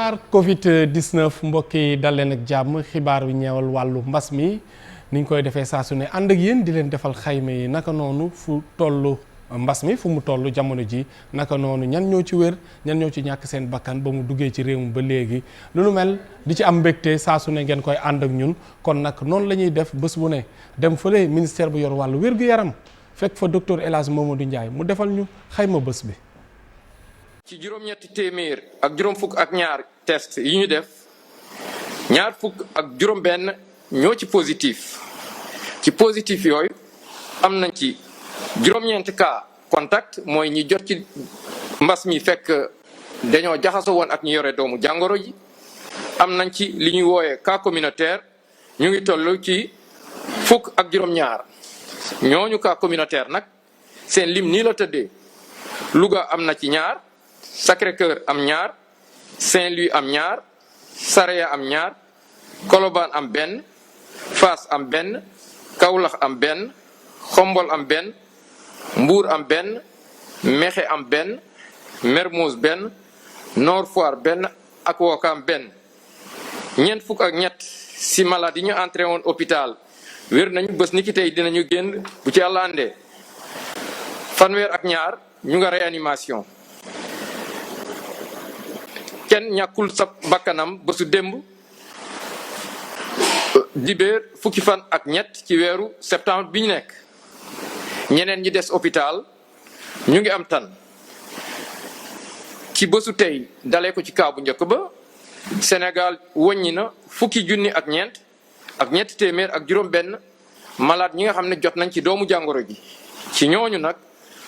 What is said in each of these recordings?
xibaar Covid 19 mbokk yi dal leen ak jàmm xibaar yu ñeewal wàllu mbas mi ni ñu koy defee saa su ne ànd ak yéen di leen defal xayma yi naka noonu fu tollu mbas mi fu mu toll jamono ji naka noonu ñan ñoo ci wér ñan ñoo ci ñàkk seen bakkan ba mu duggee ci réew mi ba léegi lu nu mel di ci am mbégte saa su ne ngeen koy ànd ak ñun kon nag noonu la ñuy def bés bu ne dem fële ministère bu yor wàllu wér-gu-yaram fekk fa docteur El Hadj Mamadou Ndiaye mu defal ñu xayma bés bi. ci juróom-ñetti téeméer ak juróom fukk ak ñaar test yi ñu def ñaar fukk ak juróom benn ñoo ci positif yooyu am nañ ci juróom-ñeenti cas contact mooy ñi jot ci mbas mi fekk dañoo jaxasoo woon ak ñu yore doomu jàngoro ji am nañ ci li ñuy wooyee cas communautaire ñu ngi toll ci fukk ak juróom-ñaar ñooñu cas communautaire nag seen lim nii la tëddee Louga am na ci ñaar Sacré-Cœur am ñaar Saint-Louis am ñaar Saraya am ñaar Colobane am benn Fass am benn Kaolack am benn Xombol am benn Mbour am benn Mékhé am benn Mermoz benn Nord Foire benn ak Ouakam benn ñeent fukk ak ñett si malade yi ñu entré woon hôpital wér nañu bés ni ki tey dinañu génn bu ci Yàlla àndee fanweer ak ñaar ñu nga réanimation kenn ñàkkul sa bakkanam bésu démb dibéer fukki fan ak ñett ci weeru septembre bi ñu nekk ñeneen ñi des hôpital ñu ngi am tan ci bésu tey dalee ko ci kaa bu njëkk ba Sénégal wàññi na fukki junni ak ñetti téeméer ak juróom benn malade ñi nga xam ne jot nañ ci doomu jàngoro ji ci ñooñu nag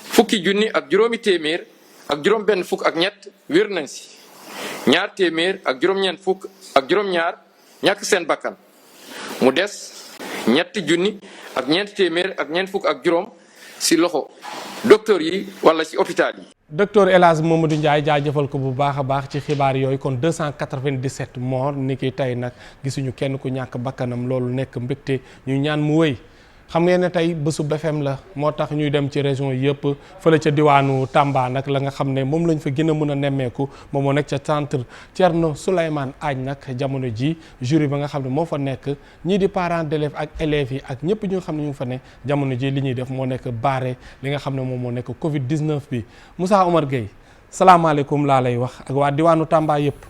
fukki junni ak juróomi téeméer ak juróom benn fukk ak ñett wér nañ si ñaar téeméer ak juróom-ñeent fukk ak juróom-ñaar ñàkk seen bakkan mu des ñetti junni ak ñeenti téeméer ak ñeent fukk ak juróom si loxo docteur yi wala si hôpital yi. docteur El Hadj Mamadou Ndiaye jaajëfal ko bu baax a baax ci xibaar yooyu kon 297 morts ni ki tey nag gisuñu kenn ku ñàkk bakkanam loolu nekk mbégte ñu ñaan mu wéy. xam ngeen ne tey bésu BFM la moo tax ñuy dem ci région yëpp fële ca diwaanu Tamba nag la nga xam ne moom lañ fa gën a mën a nemmeeku moom moo nekk ca centre Thierno Souleymane Agne nag jamono ji jury ba nga xam ne moo fa nekk ñii di parents d'élèves ak élèves yi ak ñëpp ñu nga xam ne ñu ngi fa ne jamono ji li ñuy def moo nekk barré li nga xam ne moom moo nekk Covid 19 bi Moussa Omar Gueye salaamaaleykum laa lay wax ak waa diwaanu Tamba yëpp.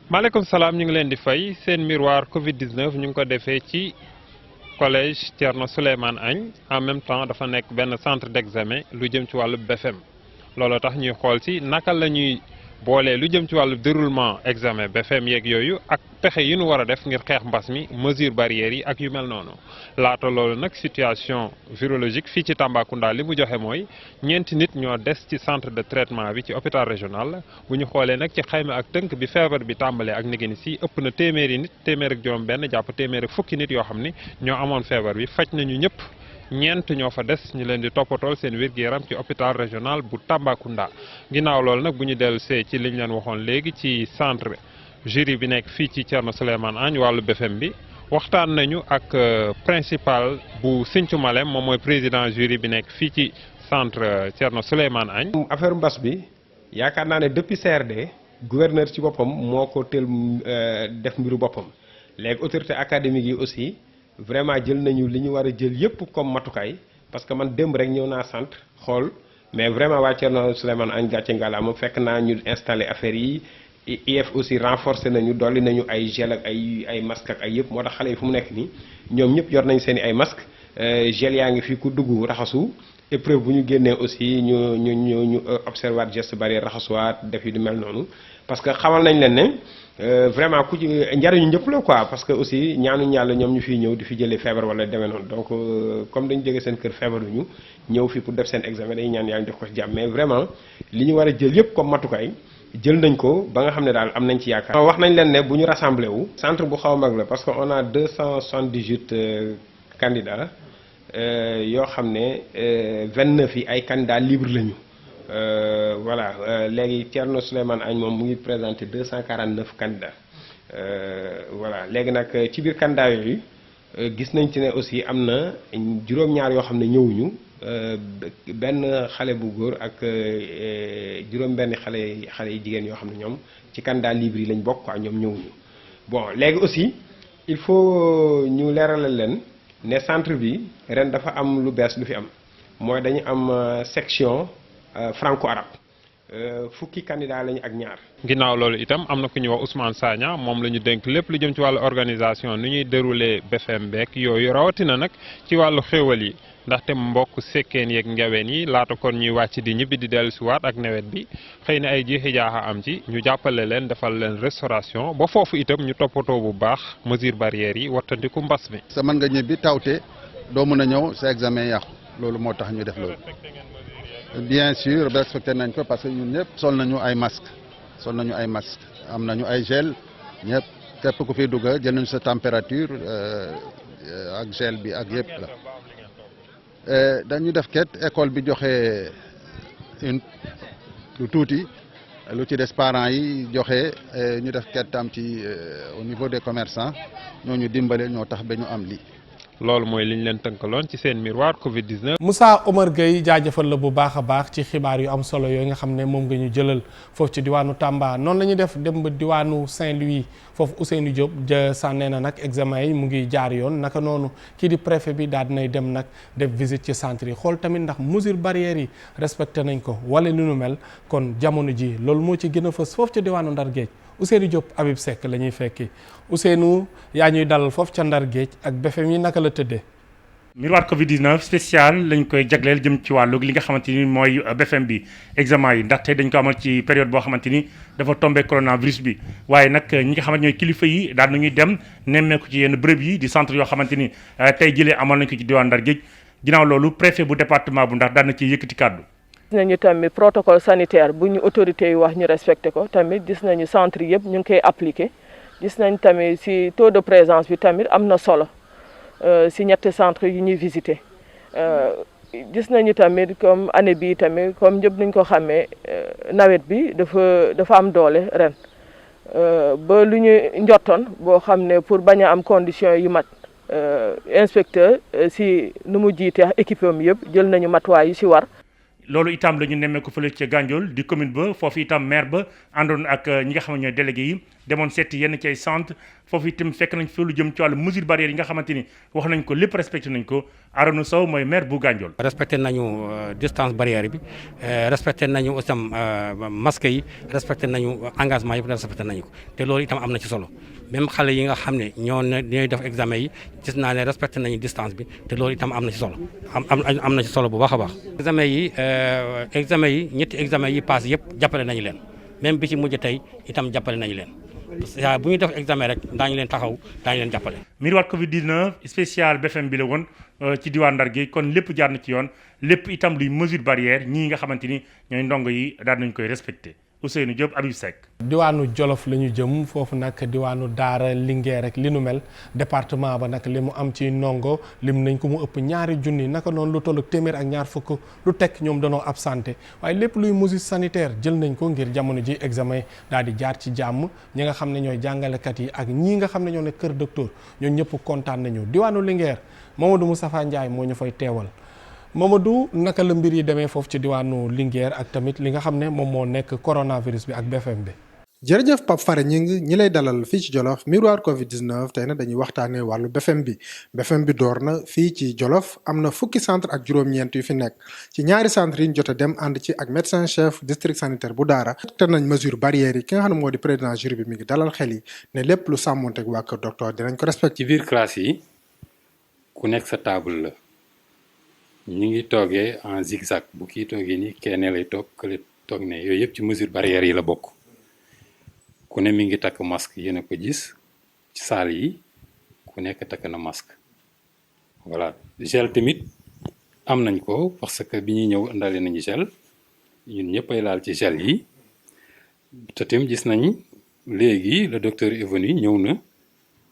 maaleykum salaam ñu ngi leen di fay seen miroir Covid 19 ñu ngi ko defee ci. collège Thierno Souleymane Agne en même temps dafa nekk benn centre d'examen lu jëm ci wàllu BFM looloo tax ñuy xool si naka la ñuy boolee lu jëm ci wàllu déroulement examen BFM yeeg yooyu ak pexe yi ñu war a def ngir xeex mbas mi mesure barrières yi ak yu mel noonu laata loolu nag situation virologique fii ci Tambacounda li mu joxe mooy ñeenti nit ñoo des ci centre de traitement bi ci hôpital régional bu ñu xoolee nag ci xayma ak tënk bi feebar bi tàmbalee ak nigéni si ëpp na téeméeri nit téeméer ak juróom benn jàpp téeméer ak fukki nit yoo xam ni ñoo amoon feebar bi faj nañu ñëpp ñeent ñoo fa des ñu leen di toppatool seen wér-gu-yaram ci hôpital régional bu Tambacounda ginnaaw loolu nag bu ñu dellu see ci liñ leen waxoon léegi ci centre jury bi nekk fii ci Thierno Souleymane Agne wàllu BFM bi waxtaan nañu ak principal bu Sinthiou Malem moom mooy président jury bi nekk fii ci centre Thierno Souleymane Agne. affaire mbas bi yaakaar naa ne depuis CRD gouverneur ci boppam moo ko teel def mbiru boppam léegi autorité académique yi aussi. vraiment jël nañu li ñu war a jël yëpp comme matukaay parce que man démb rek ñëw naa centre xool mais vraiment waa Thierno Souleymane Agne gàcce ngalaama fekk naa ñu installé affaire yi IF aussi renforcé nañu dolli nañu ay gel ak ay masque ak ay yëpp moo tax xale yi fu mu nekk nii ñoom ñëpp yor nañ seen i ay masque gel yaa ngi fii ku dugg raxasu épreuve bu ñu génnee aussi ñu observer geste barrière raxasuwaat def yu di mel noonu parce que xamal nañ leen ne vraiment ku ci njariñu ñëpp la quoi parce que aussi ñaanuñu yàlla ñoom ñu fiy ñëw di fi jëlee feebar wala demee noonu donc comme dañu jógee seen kër feebaruñu ñëw fi pour def seen examen dañuy ñaan yàlla def ko ci jàmm mais vraiment li ñu war a jël yëpp comme matukaay jël nañ ko ba nga xam ne daal am nañ ci yaakaar. wax nañ leen ne bu ñu rassemblé wu. centre bu xaw a mag la parce que on a 278 candidats yoo xam ne 29 yi ay candidats libres lañu. voilà léegi Thierno Souleymane Agne moom mu ngi présenté 249 candidats voilà léegi nag ci biir candidats yooyu gis nañ ci ne aussi am na juróom-ñaar yoo xam ne ñëwuñu benn xale bu góor ak juróom-benn xale yi jigéen yoo xam ne ñoom ci candidat libre yi lañ bokk quoi ñoom ñëwuñu. bon léegi aussi il faut ñu leeralal leen ne centre bi ren dafa am lu bees lu fi am mooy dañu am section franco-arabe fukki candidat lañu ak ñaar. ginnaaw loolu itam am na ku ñuy wax Ousmane Sagna moom la ñu dénk lépp lu jëm ci wàllu organisation ni ñuy dérouler BFM beek yooyu rawatina nag ci wàllu xéwal yi ndaxte mbokk sekkeen yeeg njaween yi laata kon ñuy wàcc di ñibbi di dellusiwaat ak nawet bi xëy na ay jiixi jaaxa am ci ñu jàppale leen defal leen restauration ba foofu itam ñu toppatoo bu baax mesure barrières yi wattandiku mbas mi. sa mën nga ñibbi tawte doo mën a ñëw sa examen yàqu loolu moo tax ñu def loolu. bien sûr respecté nañ ko parce que ñun ñëpp sol nañu ay masque am nañu ay gel ñëpp képp ku fi dugg jël nañu sa température ak gel bi ak yëpp la dañu def ket école bi joxe lu tuuti lu ci des parents yi joxe ñu def ket tam ci au niveau des commerçants ñooñu dimbale ñoo tax ba ñu am lii. loolu mooy li ñu leen tënkaloon ci seen miroir Covid 19. Moussa Omar Gueye jaajëfal la bu baax a baax ci xibaar yu am solo yooyu nga xam ne moom nga ñu jëlal foofu ci diwaanu Tamba noonu la ñuy def dem ba diwaanu Saint-Louis foofu Ousseynou Diop sànnee na nag examen yi mu ngi jaar yoon naka noonu kii di préfet bi daal dinay dem nag def visite ci centre yi xool tamit ndax mesure barrières yi respecté nañ ko wala ni nu mel kon jamono ji loolu moo ci gën a fës foofu ci diwaanu Ndar Géej Ousseynou Diop Habib Seck la ñuy fekki Ousseynou yaa ñuy dalal foofu ca Ndar Géej ak BFM yi naka la tëddee. miroir Covid 19 spécial lañ koy jagleel jëm ci wàllu li nga xamante ni mooy BFM bi examen yi ndaxte dañ ko amal ci période boo xamante ni dafa tombé coronavirus bi waaye nag ñi nga xamante ñooy kilifa yi daal nañuy dem nemmeeku ci yenn bërëb yi di centre yoo xamante ni tey jëlee amal nañ ko ci diwaan Ndar Géej ginnaaw loolu préfet bu département bu Ndar daan na ci yëkkati kàddu. gis nañu tamit protocole sanitaire bu ñu autorités yi wax ñu respecté ko tamit gis nañu centre yëpp ñu ngi koy appliqué gis nañ tamit si taux de présence bi tamit am na solo si ñetti centre yu ñuy visité gis nañu tamit comme année bii tamit comme ñëpp nañ ko xamee nawet bi dafa am doole ren ba lu ñu njottoon boo xam ne pour bañ a am condition yu mat inspecteur si nu mu jiite équipe am yëpp jël nañu matuwaay yu si war. loolu itam la ñu nemmeeku fële ca Gandiol di commune ba foofu itam maire ba àndoon ak ñi nga xam ne ñooy délégué yi demoon seeti yenn ci ay centre foofu itam fekk nañ fa lu jëm ci wàllu mesure barrière yi nga xamante ni wax nañ ko lépp respecté nañ ko Arona Sow mooy maire bu Gandiol. respecté nañu distance barrière bi respecté nañu itam masque yi respecté nañu engagement yëpp respecté nañu ko te loolu itam am na ci solo même xale yi nga xam ne ñooy def examen yi gis naa ne respecté nañu distance bi te loolu itam am na ci solo am na ci solo bu baax a baax. examen yi ñetti examen yi passé yëpp jàppale nañu leen même bi ci mujj tey itam jàppale nañu leen bu ñu def examen rek daañu leen taxaw daañu leen jàppale. miroir Covid 19 spécial BFM bi la woon ci diwaan Ndar gi kon lépp jaar na ci yoon lépp itam luy mesure barrière ñii nga xamante ni ñooy ndongo yi daal nañ koy respecté Ousseynou Diop Habib Seck. diwaanu Jolof la ñu jëm foofu nag diwaanu Daara Linguère rek li nu mel département ba nag li mu am ci ndongo lim nañ ko mu ëpp ñaari junni naka noonu lu toll ak téeméer ak ñaar fukk lu teg ñoom danoo absenté waaye lépp luy mesure sanitaire jël nañ ko ngir jamono ji examen daal di jaar ci jàmm ñi nga xam ne ñooy jàngalekat yi ak ñii nga xam ne ñoo ne kër docteur ñoo ñëpp kontaan nañu diwaanu Linguère Mamadou Moustapha Ndiaye moo ñu fay teewal. Mamadou naka la mbir yi demee foofu ci diwaanu Linguère ak tamit li nga xam ne moom moo nekk coronavirus bi ak BFM bi. jërëjëf Pape Fara ñi lay dalal fii ci Jolof miroir Covid 19 tey nag dañuy waxtaanee wàllu BFM bi door na fii ci Jolof am na fukki centre ak juróom-ñeent yu fi nekk ci ñaari centre yi ñu jot a dem ànd ci ak médecin chef district sanitaire bu Daara. te nañ mesure barrière yi ki nga xam ne moo di président jury bi mi ngi dalal xel yi ne lépp lu sàmmonteeg waa kër docteur dinañ ko respecté. ci biir classe yi ku nekk sa table la. ñu ngi toogee en zigzag bu kii toogee nii kenn lay toog kële toog ne yooyu yëpp ci mesure barrière yi la bokk ku ne mi ngi takk masque yéen a ko gis ci salle yi ku nekk takk na masque voilà gel tamit am nañ ko parce que bi ñuy ñëw indale nañu gel ñun ñëpp ay laal ci gel yi te tamit gis nañ léegi le docteur est venu ñëw na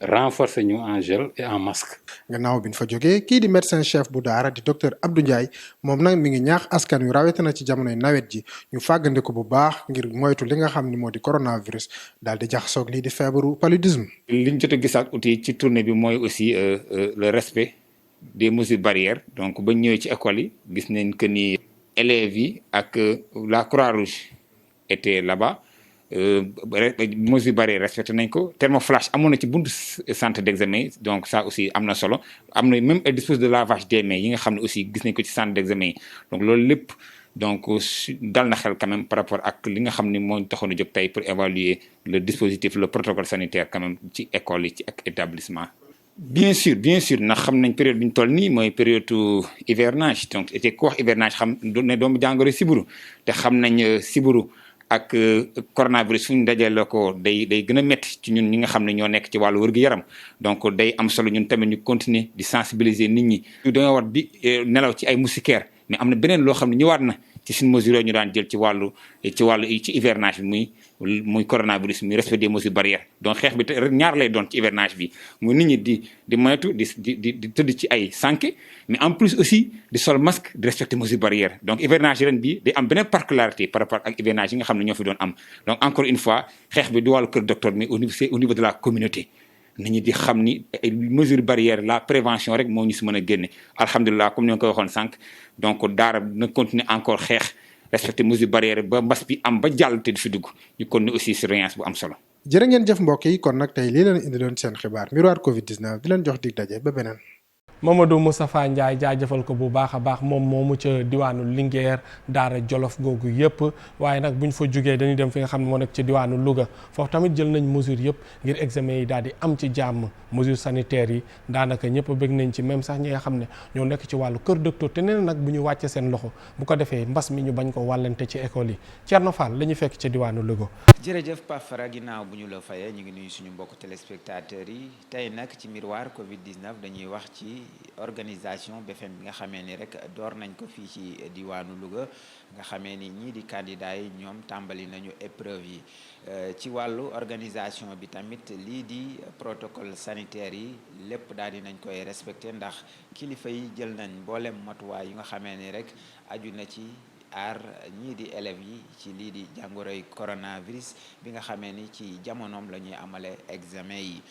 renforcer ñu en gel et en masque. gannaaw bi ñu fa jógee kii di médecin chef bu Daara di docteur Abdou Ndiaye moom nag mi ngi ñaax askan wi rawatina ci jamonoy nawet ji ñu fàggandiku bu baax ngir moytu li nga xam ni moo di coronavirus daal di jaxasoog lii di feebaru paludisme. li ñu jot a gisaat outil ci tournée bi mooy aussi le respect des mesures barrières donc ba ñëwee ci école yi gis nañ que ni élèves yi ak la Croix-Rouge était là-bas mesures barrières respecté nañ ko thermoflash amoon na ci buntu centre d'examen donc ça aussi am na solo am na même ay dispositifs de lavage des mains yi nga xam ne aussi gis nañ ko ci centre d'examen yi donc loolu lépp donc dal na xel quand même par rapport ak li nga xam ne moo taxoon a jóg tey pour évaluer le dispositif le protocole sanitaire quand même ci école yi ci ak établissement. bien sûr ndax xam nañ période bi ñu toll nii mooy période hivernage donc été ko wax hivernage xam ne doomu jàngoro siburu te xam nañ siburu ak coronavirus fu ñu dajee la ko day gën a métti ci ñun ñi nga xam ne ñoo nekk ci wàllu wér-gu-yaram donc day am solo ñun tamit ñu continuer di sensibiliser nit ñi. dañoo war di nelaw ci ay moustiquaires mais am na beneen loo xam ne ñëwaat na ci suñu mesures ñu daan jël ci wàllu ci hivernage bi muy coronavirus muy respect des mesures barrières donc xeex bi ñaar lay doon ci hivernage bi muy nit ñi di moytu di tëdd ci ay sànke mais en plus aussi di sol masque di respecter mesures barrières donc hivernage ren bi day am beneen particularité par rapport ak hivernage yi nga xam ne ñoo fi doon am donc encore une fois xeex bi du wàllu kër docteur mais au niveau de la communauté nit ñi di xam ni mesures barrières la prévention rek moo ñu si mën a génne alhamdulilah comme ni nga ko waxoon sànq donc daara na continuer encore xeex respecter mesures barrières ba mbas bi am ba jàll te di fi dugg ñu continuer aussi surveillance bu am solo. jërë ngeen jëf mbokk yi kon nag tey lii leen indiloon seen xibaar miroir Covid 19 di leen jox dig daje ba beneen. Mamadou Moustapha Ndiaye jaajëfal ko bu baax a baax moom moomu ca diwaanu Linguère daara Jolof googu yëpp waaye nag bu ñu fa jugee dañuy dem fi nga xam ne moo nekk ci diwaanu Louga foofu tamit jël nañ mesure yëpp ngir examen yi daal di am ci jàmm mesure sanitaire yi daanaka ñëpp bëgg nañ ci même sax ñi nga xam ne ñoo nekk ci wàllu kër docteur te nee na nag bu ñu wàccee seen loxo bu ko defee mbas mi ñu bañ ko wàllante ci école yi Thierno Fall la ñu fekk ci diwaanu Louga. jërëjëf Pape Fara ginnaaw bu ñu la fayee ñu ngi nuyu suñu mbokk téléspectateurs yi tey nag ci miroir Covid 19 dañuy wax ci organisation BFM bi nga xamee ni rek door nañ ko fii ci diwaanu Louga nga xamee ni ñii di candidats yi ñoom tàmbali nañu épreuve yi ci wàllu organisation bi tamit lii di protocole sanitaire yi lépp daal di nañ koy respecté ndax kilifa yi jël nañ mboolem matuwaay yu nga xamee ni rek aju na ci aar ñii di élèves yi ci lii di jàngoroy coronavirus bi nga xamee ni ci jamonoom la ñuy amale examen yi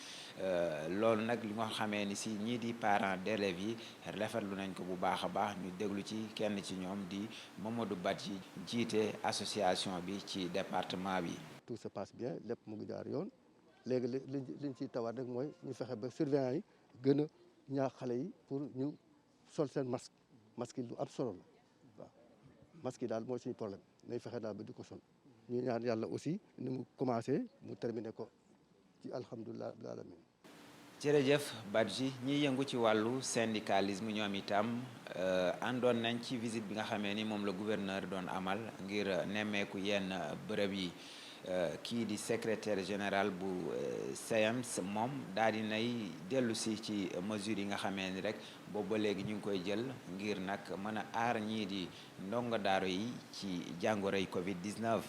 loolu nag li nga xamee ni si ñii di parents d'élèves yi rafetlu nañ ko bu baax a baax ñu déglu ci kenn ci ñoom di Mamadou Badji jiite association bi ci département bi. tout se passe bien lépp mu ngi jaar yoon léegi liñ ciy tawaat rek mooy ñu fexe ba surveillant yi gën a ñaax xale yi pour ñu sol seen masque yi lu am solo la waaw masque yi daal mooy suñu problème nay fexe daal ba di ko sol ñu ñaan yàlla aussi ni mu commencé mu terminé ko ci alhamdulilah alamin. jërëjëf Badji ñiy yëngu ci wàllu syndicalisme ñoom itam àndoon nañ ci visite bi nga xamee ni moom la gouverneur doon amal ngir nemmeeku yenn bërëb yi kii di secrétaire général bu SAEMS moom daal di nay dellu si ci mesures yi nga xamee ni rek boobu ba léegi ñu ngi koy jël ngir nag mën a aar ñii di ndongo daaro yi ci jàngoroy Covid 19.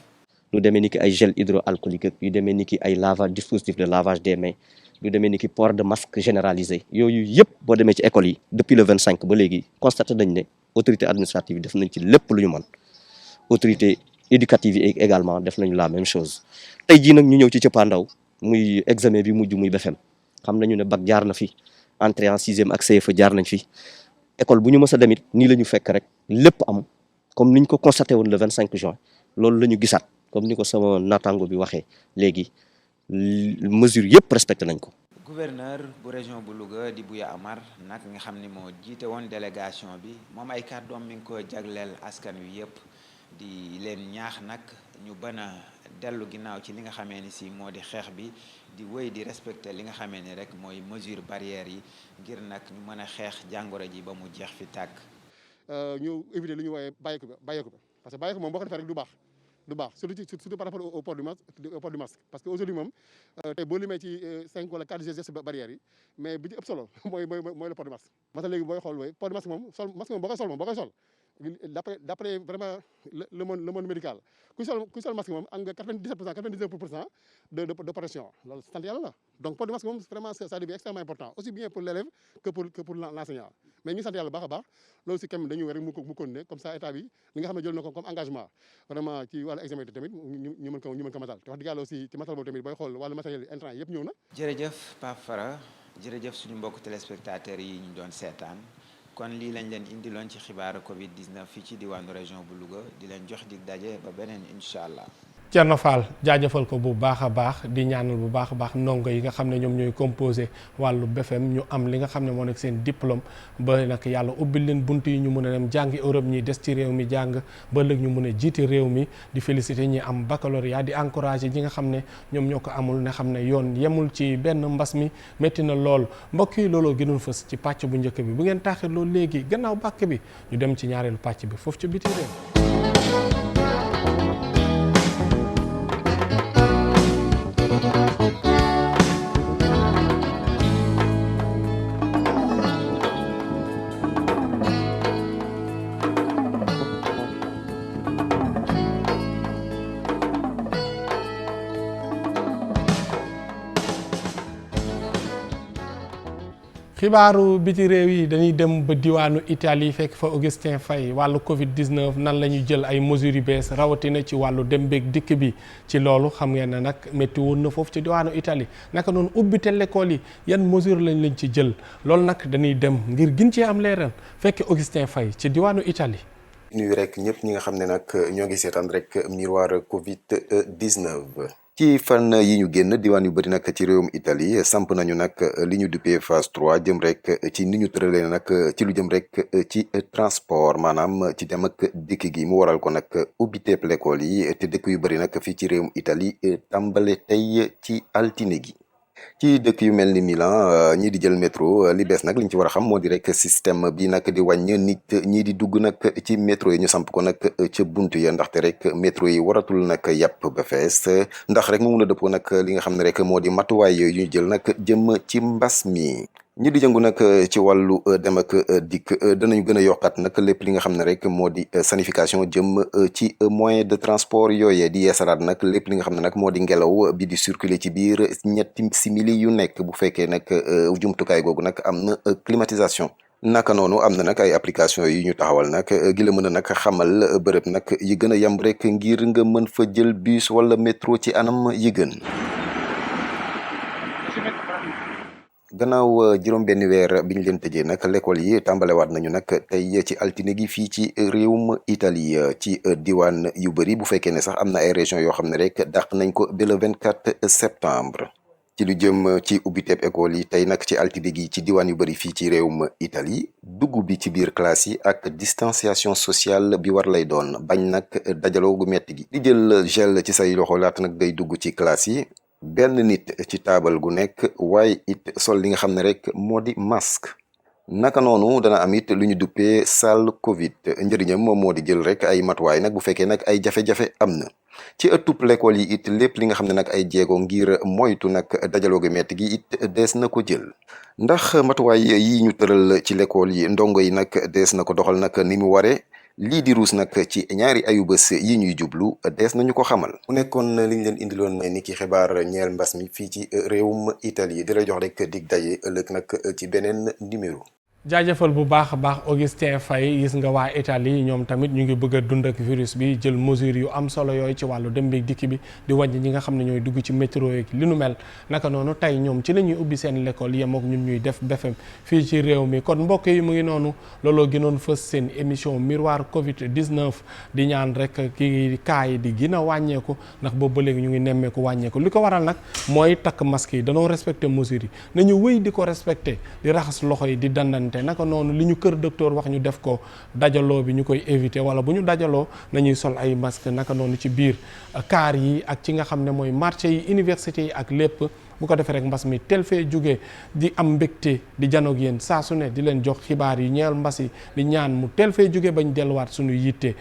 lu demee ni ki ay gel hydroalcoolique yu demee ni ki ay lavage dispositif de lavage des mains lu demee ni ki port de masque généralisé yooyu yëpp boo demee ci école yi depuis le 25 ba léegi constaté nañ ne autorité administrative yi def nañ ci lépp lu ñu mën autorité éducative yi également def nañu la même chose tey jii nag ñu ñëw ci cëppaandaw muy examen bi mujj muy BFEM xam nañu ne bac jaar na fi entrée en sixième ak CFEE jaar nañ fi école bu ñu mës a demit nii la ñu fekk rek lépp am comme niñ ko constaté woon le 25 juin loolu la ñu gisaat comme ni ko sama naataango bi waxee léegi mesure yëpp respecté nañ ko. gouverneur bu région bu Louga di Bouya Amar nag nga xam ni moo jiite woon délégation bi moom ay kàddoom mi ngi ko jagleel askan wi yëpp di leen ñaax nag ñu bën a dellu ginnaaw ci li nga xamee ni si moo di xeex bi di wéy di respecté li nga xamee ni rek mooy mesure barrière yi ngir nag ñu mën a xeex jàngoro ji ba mu jeex fi tàkk. ñu éviter lu ñu woowee bàyyeeku ba parce que bàyyeeku moom boo ko defee rek du baax surtout par rapport au port du masque parce que aujourd'hui moom tey boo limee ci 5 wala 4 gestes barrières yi mais bi ci ëpp solo mooy le port du masque. parce que léegi booy xool port du masque moom boo koy sol d'après vraiment le monde médical ku sol masque moom am nga 99% de protection loolu sant yàlla la donc port du masque moom vraiment ça devient extrêmement important aussi bien pour l'élève que pour l'enseignant mais ñu sant yàlla baax a baax loolu si kam dañu war rek mu continuer comme ça état bi li nga xam ne jël na ko comme engagement vraiment ci wàllu examen bi tamit ñu mën ko matal te wax dëgg yàlla aussi ci matal boobu tamit booy xool wàllu matériel intrant yëpp ñëw na. jërëjëf Pape Fara jërëjëf suñu mbokk téléspectateurs yi ñu doon seetaan kon lii lañ leen indiloon ci xibaaru Covid 19 fii ci diwaanu région bu Louga di leen jox dig daje ba beneen incha allah. Thierno Fall jaajëfal ko bu baax a baax di ñaanal bu baax a baax ndongo yi nga xam ne ñoom ñooy composé wàllu BFM ñu am li nga xam ne moo nekk seen diplôme ba nag yàlla ubbil leen bunt yi ñu mun a dem jàngi Europe ñi des ci réew mi jàng ba léegi ñu mun a jiite réew mi di féliciter ñi am baccalauréat di encourager ñi nga xam ne ñoom ñoo ko amul ne xam ne yoon yemul ci benn mbas mi métti na lool mbokk yi looloo gënoon fës ci pàcc bu njëkk bi bu ngeen taaxee loolu léegi gannaaw bàkk bi ñu dem ci ñaareelu pàcc bi foofu ci biti réew. xibaaru biti réew yi dañuy dem ba diwaanu Italie fekk fa Augustin Faye wàllu Covid 19 nan la ñu jël ay mesures yu bees rawatina ci wàllu dem beeg dikk bi ci loolu xam ngeen ne nag métti woon na foofu ci diwaanu Italie naka noonu ubbite l'école yi yan mesures lañ ci jël loolu nag dañuy dem ngir gin cee am leeral fekk Augustin Faye ci diwaanu Italie. nuyu rek ñëpp ñi nga xam ne nag ñoo ngi seetaan rek miroir Covid 19. ci fan yi ñu génn diwaan yu bëri nag ci réewum Italie samp nañu nag li ñu duppee phase 3 jëm rek ci ni ñu tëralee nag ci lu jëm rek ci transport maanaam ci dem ak dikk gi mu waral ko nag ubbiteeb l'école yi te dëkk yu bëri nag fii ci réewum Italie tàmbale tey ci altine gi. ci dëkk yu mel ni Milan ñii di jël métro li bees nag liñ ci war a xam moo di rek système bi nag di wàññ nit ñii di dugg nag ci métro yi ñu samp ko nag ca buntu ya ndaxte rek métro yi waratul nag yàpp ba fees ndax rek mu mun a dëppoo nag li nga xam ne rek moo di matuwaay yooyu ñu jël nag jëm ci mbas mi. ñi di jëngu nag ci wàllu dem ak dikk danañu gën a yokkaat nag lépp li nga xam ne rek moo di sanification jëm ci moyen de transport yooyee di yeesalaat nag lépp li nga xam ne nag moo di ngelaw bi di circuler ci biir ñetti simili yu nekk bu fekkee nag jumtukaay googu nag am na climatisation. naka noonu am na nag ay application yi ñu taxawal nag gi la mën a nag xamal bërëb nag yi gën a yemb rek ngir nga mën fa jël bus wala métro ci anam yi gën. gannaaw juróom benn weer bi ñu leen tëjee nag l'école yi tàmbalewaat nañu nag tey ci altine gi fii ci réewum Italie ci diwaan yu bëri bu fekkee ne sax am na ay région yoo xam ne rek dàq nañ ko ba le 24 septembre. ci lu jëm ci ubbiteeb école yi tey nag ci altine gi ci diwaan yu bëri fii ci réewum Italie dugg bi ci biir classe yi ak distanciation sociale bi war lay doon bañ nag dajaloo gu metti gi di jël gel ci say loxo laata nag day dugg ci classe yi. benn nit ci taabal gu nekk waaye it sol li nga xam ne rek moo di masque naka noonu dana am it lu ñu duppee salle Covid njëriñam moom moo di jël rek ay matuwaay nag bu fekkee nag ay jafe-jafe am na ci ëttub l'école yi it lépp li nga xam ne nag ay jéego ngir moytu nag dajaloo gu metti gi it dees na ko jël ndax matuwaay yi ñu tëral ci l'école yi ndongo yi nag dees na ko doxal nag ni mu waree. lii di ruus nag ci ñaari ayubés yi ñuy jublu dees nañu ko xamal. mu nekkoon li ñu leen indiloon ni ki xibaar ñeel mbas mi fii ci réewum Italie di la jox rek dig daje ëllëg nag ci beneen numéro. jaajëfal bu baax a baax Augustin Faye gis nga waa Italie ñoom tamit ñu ngi bëgg a dund ak virus bi jël mesures yu am solo yooyu ci wàllu dem beeg dikk bi di wàññi ñi nga xam ne ñooy dugg ci métro yi li nu mel naka noonu tey ñoom ci la ñuy ubbi seen l'école yem ak ñun ñuy def BFM fii ci réew mi kon mbokk yi mu ngi noonu looloo gënoon fës seen émission miroir Covid 19 di ñaan rek kii cas yi di gën a wàññeeku ndax boobu ba léegi ñu ngi nemmeeku wàññeeku li ko waral nag mooy takk masque yi danoo respecté mesures yi nañu wéy di ko respecté di raxas loxo yi di dandante naka noonu li ñu kër docteur wax ñu def ko dajaloo bi ñu koy éviter wala bu ñu dajaloo nañuy sol ay masque naka noonu ci biir car yi ak ci nga xam ne mooy marché yi université yi ak lépp bu ko defee rek mbas mi tel fee jógee di am mbégte di janoog yéen saa su ne di leen jox xibaar yi ñeel mbas yi di ñaan mu tel fee jógee bañ delluwaat suñu yitte